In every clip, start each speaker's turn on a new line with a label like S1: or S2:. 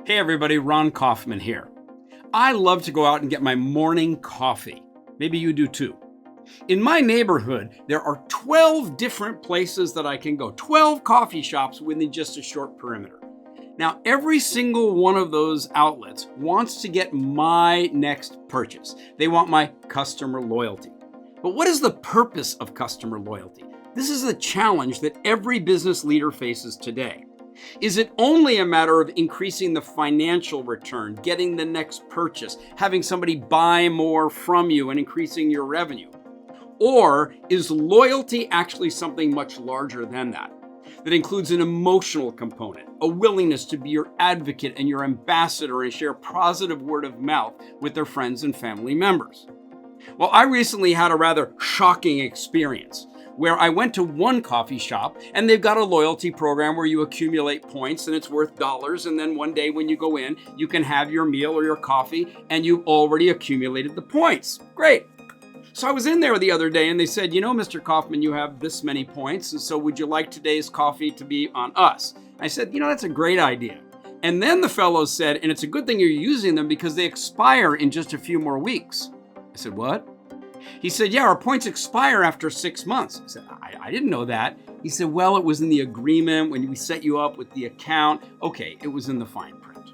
S1: Hey everybody, Ron Kaufman here. I love to go out and get my morning coffee. Maybe you do too. In my neighborhood, there are 12 different places that I can go, 12 coffee shops within just a short perimeter. Now, every single one of those outlets wants to get my next purchase. They want my customer loyalty. But what is the purpose of customer loyalty? This is a challenge that every business leader faces today. Is it only a matter of increasing the financial return, getting the next purchase, having somebody buy more from you and increasing your revenue? Or is loyalty actually something much larger than that? That includes an emotional component, a willingness to be your advocate and your ambassador and share positive word of mouth with their friends and family members. Well, I recently had a rather shocking experience where I went to one coffee shop and they've got a loyalty program where you accumulate points and it's worth dollars. And then one day when you go in, you can have your meal or your coffee and you've already accumulated the points. Great. So I was in there the other day and they said, Mr. Kaufman, you have this many points. And so would you like today's coffee to be on us? I said, that's a great idea. And then the fellow said, and it's a good thing you're using them because they expire in just a few more weeks. I said, what? He said, yeah, our points expire after 6 months. I said, I didn't know that. He said, well, it was in the agreement when we set you up with the account. Okay, it was in the fine print.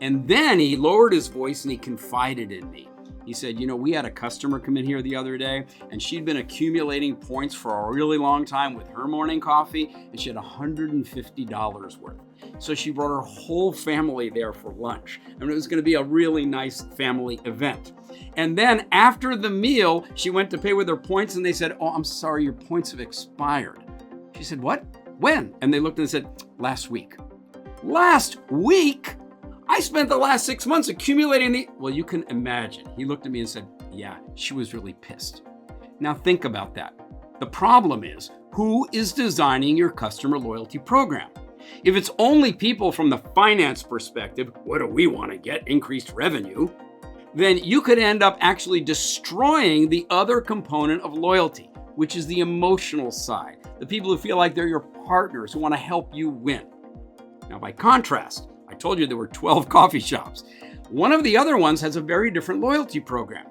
S1: And then he lowered his voice and he confided in me. He said, we had a customer come in here the other day and she'd been accumulating points for a really long time with her morning coffee and she had $150 worth. So she brought her whole family there for lunch. I mean, it was going to be a really nice family event. And then after the meal, she went to pay with her points and they said, oh, I'm sorry, your points have expired. She said, what? When? And they looked and said, last week. Last week? I spent the last 6 months accumulating the... Well, you can imagine. He looked at me and said, yeah, she was really pissed. Now think about that. The problem is, who is designing your customer loyalty program? If it's only people from the finance perspective, what do we want to get? Increased revenue. Then you could end up actually destroying the other component of loyalty, which is the emotional side. The people who feel like they're your partners, who want to help you win. Now, by contrast, I told you there were 12 coffee shops. One of the other ones has a very different loyalty program.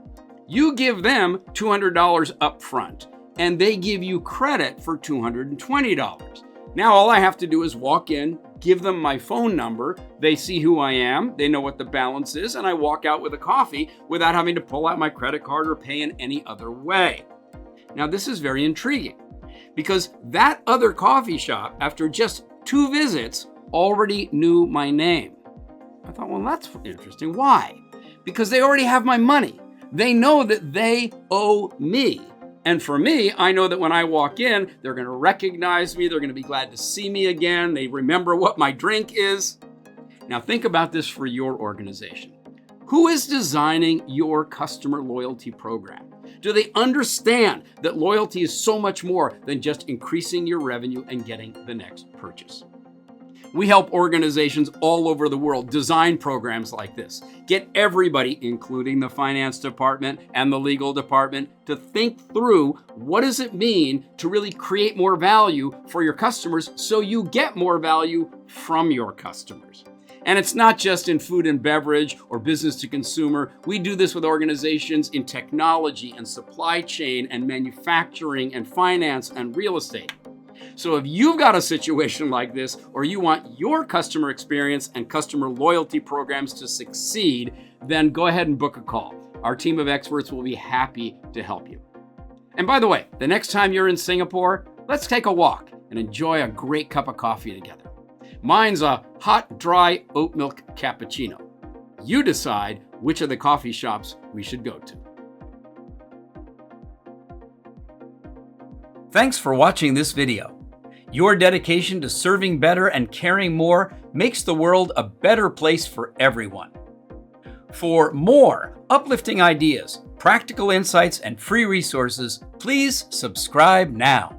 S1: You give them $200 up front, and they give you credit for $220. Now all I have to do is walk in, give them my phone number, they see who I am, they know what the balance is, and I walk out with a coffee without having to pull out my credit card or pay in any other way. Now this is very intriguing because that other coffee shop, after just 2 visits, already knew my name. I thought, well, that's interesting. Why? Because they already have my money. They know that they owe me. And for me, I know that when I walk in, they're going to recognize me. They're going to be glad to see me again. They remember what my drink is. Now think about this for your organization. Who is designing your customer loyalty program? Do they understand that loyalty is so much more than just increasing your revenue and getting the next purchase? We help organizations all over the world design programs like this. Get everybody, including the finance department and the legal department, to think through what does it mean to really create more value for your customers so you get more value from your customers. And it's not just in food and beverage or business to consumer. We do this with organizations in technology and supply chain and manufacturing and finance and real estate. So if you've got a situation like this, or you want your customer experience and customer loyalty programs to succeed, then go ahead and book a call. Our team of experts will be happy to help you. And by the way, the next time you're in Singapore, let's take a walk and enjoy a great cup of coffee together. Mine's a hot, dry oat milk cappuccino. You decide which of the coffee shops we should go to. Thanks for watching this video. Your dedication to serving better and caring more makes the world a better place for everyone. For more uplifting ideas, practical insights, and free resources, please subscribe now.